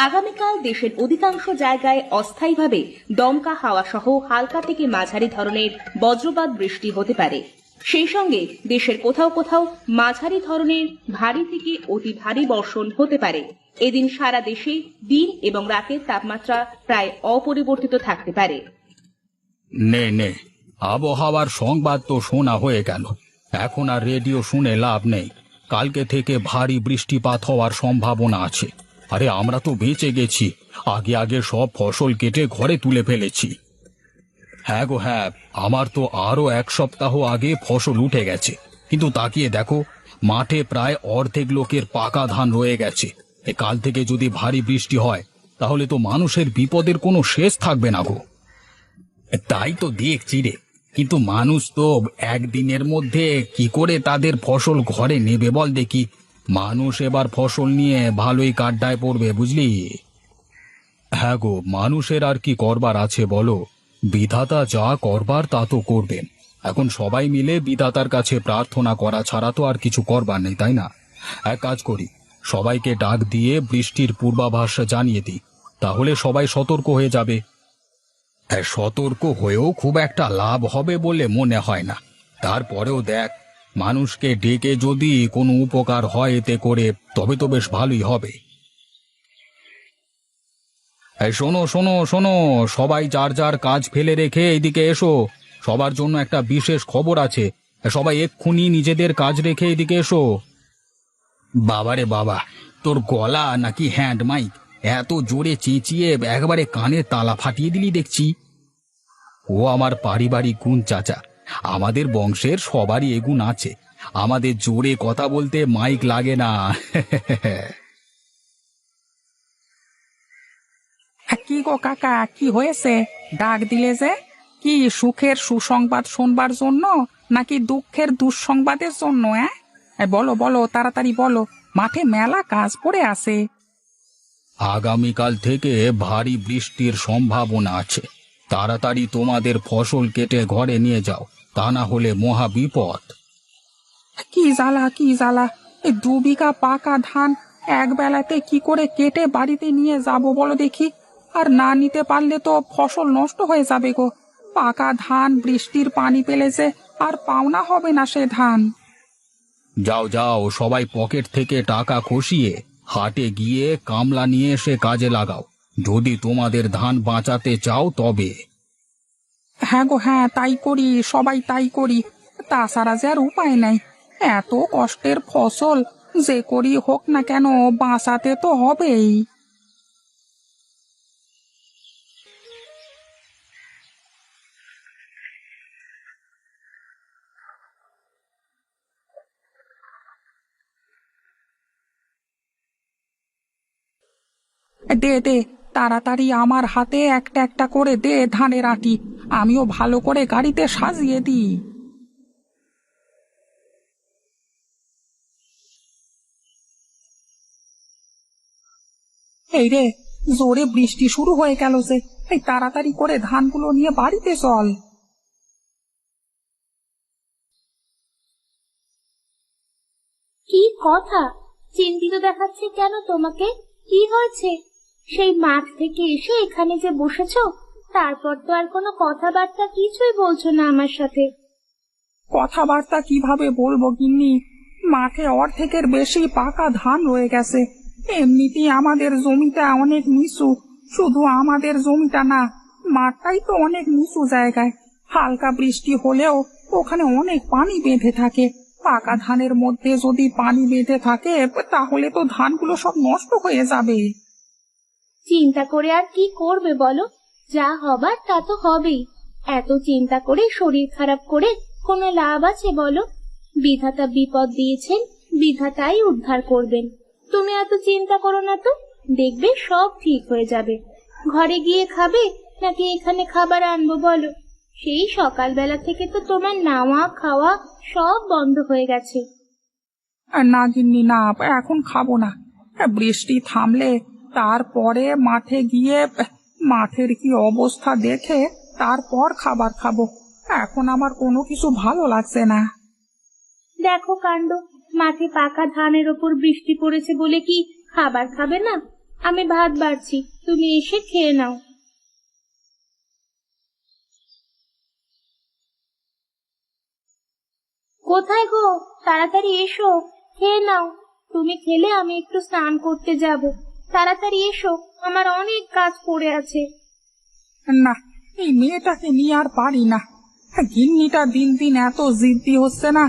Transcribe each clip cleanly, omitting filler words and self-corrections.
আগামীকাল দেশের অধিকাংশ জায়গায় অস্থায়ীভাবে দমকা হাওয়া সহ হালকা থেকে মাঝারি ধরনের বজ্রপাত বৃষ্টি হতে পারে। সেই সঙ্গে দেশের কোথাও কোথাও মাঝারি ধরনের ভারী থেকে অতি ভারী বর্ষণ হতে পারে। এদিন সারা দেশে দিন এবং রাতের তাপমাত্রা প্রায় অপরিবর্তিত থাকতে পারে। নে আবহাওয়ার সংবাদ তো শোনা হয়ে গেল, এখন আর রেডিও শুনে লাভ নেই। কালকে থেকে ভারী বৃষ্টিপাত হওয়ার সম্ভাবনা আছে। আরে আমরা তো বেঁচে গেছি, আগে আগে সব ফসল কেটে ঘরে তুলে ফেলেছি। হ্যাঁ গো হ্যাঁ, আমার তো আরো 1 সপ্তাহ আগে ফসল উঠে গেছে, কিন্তু তাকিয়ে দেখো মাঠে প্রায় অর্ধেক লোকের পাকা ধান রয়ে গেছে। কাল থেকে যদি ভারী বৃষ্টি হয় তাহলে তো মানুষের বিপদের কোনো শেষ থাকবে না গো। তাই তো দেখছি রে, কিন্তু মানুষ তো একদিনের মধ্যে কি করে তাদের ফসল ঘরে নেবে বল দেখি। মানুষ এবার ফসল নিয়ে ভালোই কাড্ডায় পড়বে, বুঝলি। হ্যাঁ গো, মানুষের আর কি করবার আছে বলো, বিধাতা যা করবার তা তো করবেন। এখন সবাই মিলে বিধাতার কাছে প্রার্থনা করা ছাড়া তো আর কিছু করবার নেই, তাই না? এক কাজ করি, সবাইকে ডাক দিয়ে বৃষ্টির পূর্বাভাস জানিয়ে দিই, তাহলে সবাই সতর্ক হয়ে যাবে। সতর্ক হয়েও খুব একটা লাভ হবে বলে মনে হয় না। তারপরেও দেখ, মানুষকে ডেকে যদি কোনো উপকার হয় এতে করে, তবে তো বেশ ভালোই হবে। শোনো শোনো শোনো, সবাই যার যার কাজ ফেলে রেখে এইদিকে এসো। সবার জন্য একটা বিশেষ খবর আছে, সবাই এক্ষুনি নিজেদের কাজ রেখে এদিকে এসো। বাবারে বাবা, তোর গলা নাকি হ্যান্ড মাইক? এত জোরে চেঁচিয়ে একেবারে কানে তালা ফাটিয়ে দিলি দেখছি। ও আমার পারিবারিক গুণ চাচা, আমাদের বংশের সবারই এগুণ আছে। আমাদের জোরে কথা বলতে মাইক লাগে না। কি গো কাকা, কি হয়েছে? ডাক দিলে যে? কি সুখের সুসংবাদ শুনবার জন্য নাকি দুঃখের দুঃসংবাদের জন্য? বলো বলো, তাড়াতাড়ি বলো, মাঠে মেলা কাজ পড়ে আছে। আগামীকাল থেকে ভারী বৃষ্টির সম্ভাবনা আছে। তাড়াতাড়ি তোমাদের ফসল কেটে ঘরে নিয়ে যাও, তা না হলে মহা বিপদ। কি জ্বালা, কি জ্বালা! এই 2 বিঘা পাকা ধান এক বেলাতে কি করে কেটে বাড়িতে নিয়ে যাব বলো দেখি? আর না নিতে পারলে তো ফসল নষ্ট হয়ে যাবে গো। পাকা ধান বৃষ্টির পানি পেলেছে, আর পাওনা হবে না সে ধান। যাও যাও, সবাই পকেট থেকে টাকা খসিয়ে হাটে গিয়ে কামলা নিয়ে এসে কাজে লাগাও, যদি তোমাদের ধান বাঁচাতে চাও তবে। হ্যাঁ গো হ্যাঁ, তাই করি, সবাই তাই করি। তাছাড়া যে আর উপায় নাই। এত কষ্টের ফসল যে করি হোক না কেন, বাঁচাতে তো হবেই। দে দে, তাড়াতাড়ি আমার হাতে একটা একটা করে দে ধানের আঁটি, আমিও ভালো করে গাড়িতে সাজিয়ে দিই। এই রে, জোরে বৃষ্টি শুরু হয়ে গেল যে! এই তাড়াতাড়ি করে ধানগুলো নিয়ে বাড়িতে চল। কি কথা, চিন্তিত দেখাচ্ছে কেন তোমাকে? কি হয়েছে? সেই মাঠ থেকে এসে এখানে যে বসেছো, তারপর তো আর কোনো কথাবার্তা কিছুই বলছো না আমার সাথে। কথাবার্তা কিভাবে বলবো গিন্নি? মাঠে অর্ধেকের বেশি পাকা ধান রয়ে গেছে। এমনিতেই আমাদের জমিটা অনেক নিচু। শুধু আমাদের জমিটা না, মাঠটাই তো অনেক নিচু জায়গায়। হালকা বৃষ্টি হলেও ওখানে অনেক পানি বেঁধে থাকে। পাকা ধানের মধ্যে যদি পানি বেঁধে থাকে তাহলে তো ধানগুলো সব নষ্ট হয়ে যাবে। চিন্তা করে আর কি করবে বলো? যা হবার তা তো হবেই। এত চিন্তা করে শরীর খারাপ করে কোনো লাভ আছে বলো? বিধাতা বিপদ দিয়েছেন, বিধাতাই উদ্ধার করবেন। তুমি এত চিন্তা করো না তো, দেখবে সব ঠিক হয়ে যাবে। ঘরে গিয়ে খাবে নাকি এখানে খাবার আনবো বলো? সেই সকালবেলা থেকে তো তোমার নাওয়া খাওয়া সব বন্ধ হয়ে গেছে। না গিন্নি না, এখন খাবো না। বৃষ্টি থামলে তারপরে মাঠে গিয়ে মাঠের কি অবস্থা দেখে তারপর খাবার খাবো। এখন আমার কোনো কিছু ভালো লাগছে না। দেখো কাণ্ড, মাঠে পাকা ধানের ওপর বৃষ্টি পড়েছে বলে কি খাবার খাবে না? আমি ভাত বাড়ছি, তুমি এসে খেয়ে নাও। কোথায় গো, তাড়াতাড়ি এসো, খেয়ে নাও। তুমি খেলে আমি একটু স্নান করতে যাব। তাড়াতাড়ি এসো, আমার অনেক কাজ পড়ে আছে। না, এই মেয়েটাকে নিয়ে আর পারি না। গিন্নিটা দিন দিন এত জিদ্দি হচ্ছে না,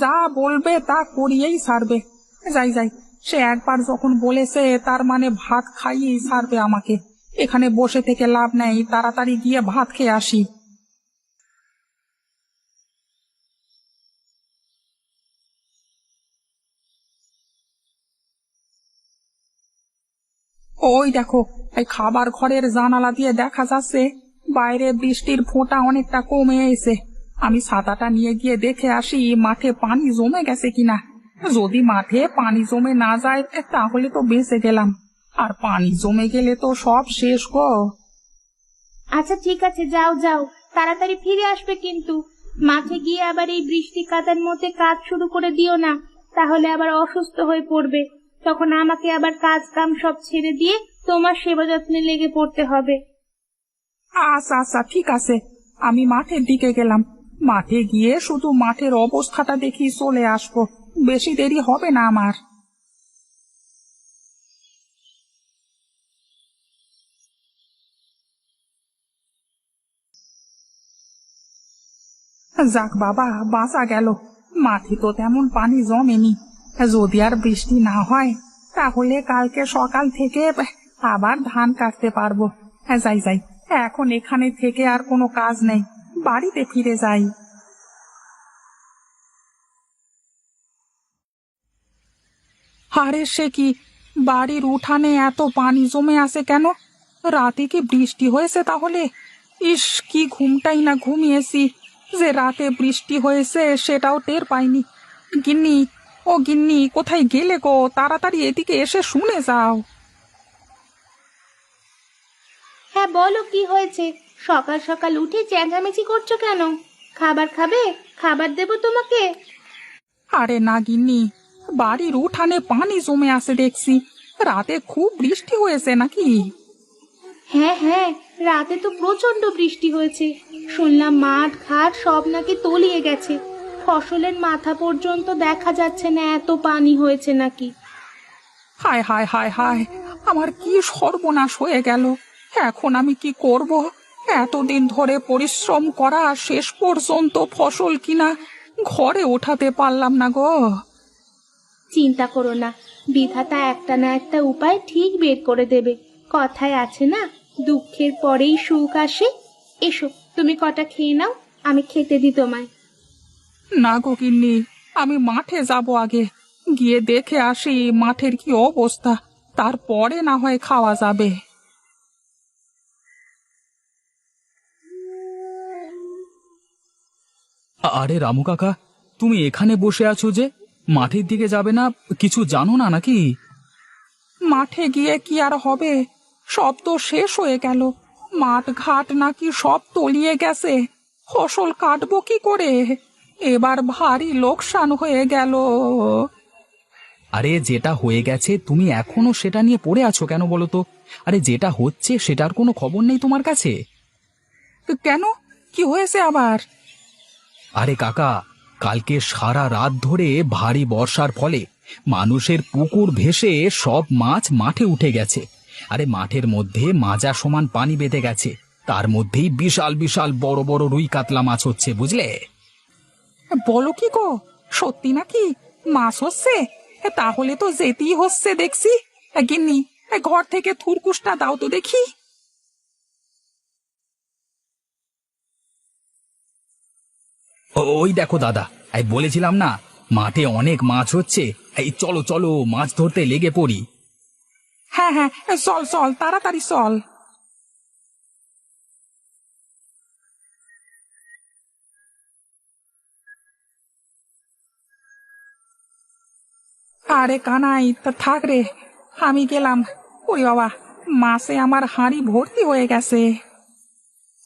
যা বলবে তা করিয়েই ছাড়বে। যাই যাই, সে একবার যখন বলেছে তার মানে ভাত খাইয়েই ছাড়বে আমাকে। এখানে বসে থেকে লাভ নেই, তাড়াতাড়ি গিয়ে ভাত খেয়ে আসি। ওই দেখো, এই খাবার ঘরের জানালা দিয়ে দেখা যাচ্ছে বাইরে বৃষ্টির ফোঁটা অনেকটা কমে এসে। আমি ছাতাটা নিয়ে গিয়ে দেখে আসি মাঠে পানি জমে গেছে কিনা। যদি মাঠে পানি জমে না যায় তাহলে তো বেঁচে গেলাম, আর পানি জমে গেলে তো সব শেষ গো। আচ্ছা ঠিক আছে, যাও যাও, তাড়াতাড়ি ফিরে আসবে কিন্তু। মাঠে গিয়ে আবার এই বৃষ্টি কাদার মধ্যে কাজ শুরু করে দিও না, তাহলে আবার অসুস্থ হয়ে পড়বে। তখন আমাকে আবার কাজ কাম সব ছেড়ে দিয়ে তোমার সেবা যত্নে লেগে পড়তে হবে। আচ্ছা আচ্ছা ঠিক আছে, আমি মাঠের দিকে গেলাম। মাঠে গিয়ে শুধু মাঠের অবস্থাটা দেখি চলে আসবো, বেশি দেরি হবে না আমার। যাক বাবা, বাঁচা গেল। মাঠে তো তেমন পানি জমেনি। যদি আর বৃষ্টি না হয় তাহলে কালকে সকাল থেকে আবার ধান কাটতে পারবো। যাই যাই, এখন এখানে থেকে আর কোনো কাজ নেই, বাড়িতে ফিরে যাই। আরে সে কি, বাড়ির উঠানে এত পানি জমে আছে কেন? রাতে কি বৃষ্টি হয়েছে তাহলে? ইস, কি ঘুমটাই না ঘুমিয়েছি, যে রাতে বৃষ্টি হয়েছে সেটাও টের পাইনি। গিন্নি, ও গিন্নি, কোথায় গেলে গো? তাড়াতাড়ি এদিকে এসে শুনে যাও। হ্যাঁ বলো, কি হয়েছে? সকাল সকাল উঠে চেঁচামেচি করছো কেন? খাবার খাবে? খাবার দেবো তোমাকে। আরে না গিন্নি, বাড়ির উঠানে পানি জমে আছে দেখছি। রাতে খুব বৃষ্টি হয়েছে নাকি? হ্যাঁ হ্যাঁ, রাতে তো প্রচন্ড বৃষ্টি হয়েছে। শুনলাম মাঠ ঘাট সব নাকি তলিয়ে গেছে। ফসলের মাথা পর্যন্ত দেখা যাচ্ছে না, এত পানি হয়েছে নাকি। হায় হায় হায় হায়, আমার কি সর্বনাশ হয়ে গেল। এখন আমি কি করব? এতদিন ধরে পরিশ্রম করা, শেষ পর্যন্ত ফসল কিনা ঘরে ওঠাতে পারলাম না গো। চিন্তা করো না, বিধাতা একটা না একটা উপায় ঠিক বের করে দেবে। কথায় আছে না, দুঃখের পরেই সুখ আসে। এসো, তুমি কটা খেয়ে নাও, আমি খেতে দিই তোমায়। না গো গিন্নি, আমি মাঠে যাব আগে, গিয়ে দেখে আসি মাঠের কি অবস্থা, তারপরে না হয় খাওয়া যাবে। আরে রামু কাকা, তুমি এখানে বসে আছো যে? মাঠের দিকে যাবে না? কিছু জানো না নাকি? মাঠে গিয়ে কি আর হবে, সব তো শেষ হয়ে গেল। মাঠ ঘাট নাকি সব তলিয়ে গেছে, ফসল কাটবো কি করে? এবার ভারী লোকসান হয়ে গেল। আরে যেটা হয়ে গেছে তুমি এখনো সেটা নিয়ে পড়ে আছো কেন বলো তো? আরে যেটা হচ্ছে সেটার কোনো খবর নেই তোমার কাছে? কেন, কি হয়েছে আবার? আরে কাকা, কালকে সারা রাত ধরে ভারী বর্ষার ফলে মানুষের পুকুর ভেসে সব মাছ মাঠে উঠে গেছে। আরে মাঠের মধ্যে মাজা সমান পানি বেঁধে গেছে, তার মধ্যেই বিশাল বিশাল বড় বড় রুই কাতলা মাছ হচ্ছে, বুঝলে? বলো কি গো, সত্যি নাকি মাছ হচ্ছে? তাহলে তো যেতেই হচ্ছে দেখছি। গিন্নি, ঘর থেকে থুরকুসটা দাও তো দেখি। ওই দেখো দাদা, এই বলেছিলাম না মাঠে অনেক মাছ হচ্ছে। এই চলো চলো, মাছ ধরতে লেগে পড়ি। হ্যাঁ হ্যাঁ, চল চল, তাড়াতাড়ি চল। আরে কানাই, তা থাক রে, আমি গেলাম। ওই বাবা, মাছে আমার হাঁড়ি ভর্তি হয়ে গেছে।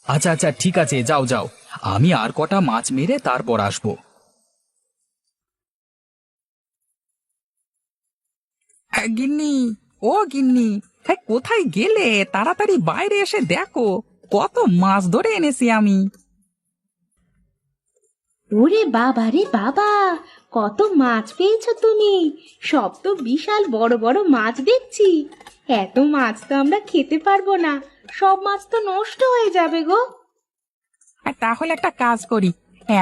আচ্ছা আচ্ছা ঠিক আছে, যাও যাও, আমি আর কটা মাছ মেরে তারপর আসবো। গিন্নি, ও গিন্নি, কোথায় গেলে? তাড়াতাড়ি বাইরে এসে দেখো, কত মাছ ধরে এনেছি আমি। ওরে বাবা রে বাবা, কত মাছ পেয়েছো তুমি! সব তো বিশাল বড় বড় মাছ দেখছি। এত মাছ তো আমরা খেতে পারবো না, সব মাছ তো নষ্ট হয়ে যাবে গো। তাহলে একটা কাজ করি,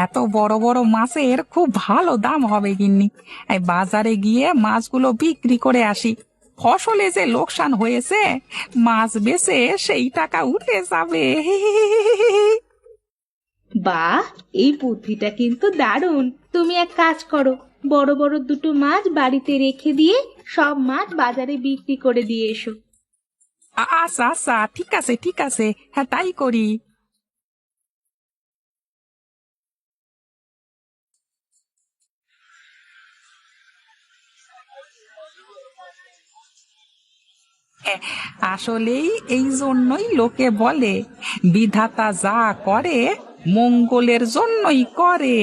এত বড় বড় মাছের খুব ভালো দাম হবে গিন্নি। এই বাজারে গিয়ে মাছগুলো বিক্রি করে আসি। ফসলে যে লোকসান হয়েছে, মাছ বেচে সেই টাকা উঠে যাবে। বাহ, এই বুদ্ধিটা কিন্তু দারুণ। তুমি এক কাজ করো, বড় বড় দুটো মাছ বাড়িতে রেখে দিয়ে সব মাছ বাজারে বিক্রি করে দিয়ে এসো। আচ্ছা আচ্ছা, ঠিক আছে ঠিক আছে, হ্যাঁ তাই করি। আসলেই এই জন্যই লোকে বলে, বিধাতা যা করে মঙ্গলের জন্যই করে।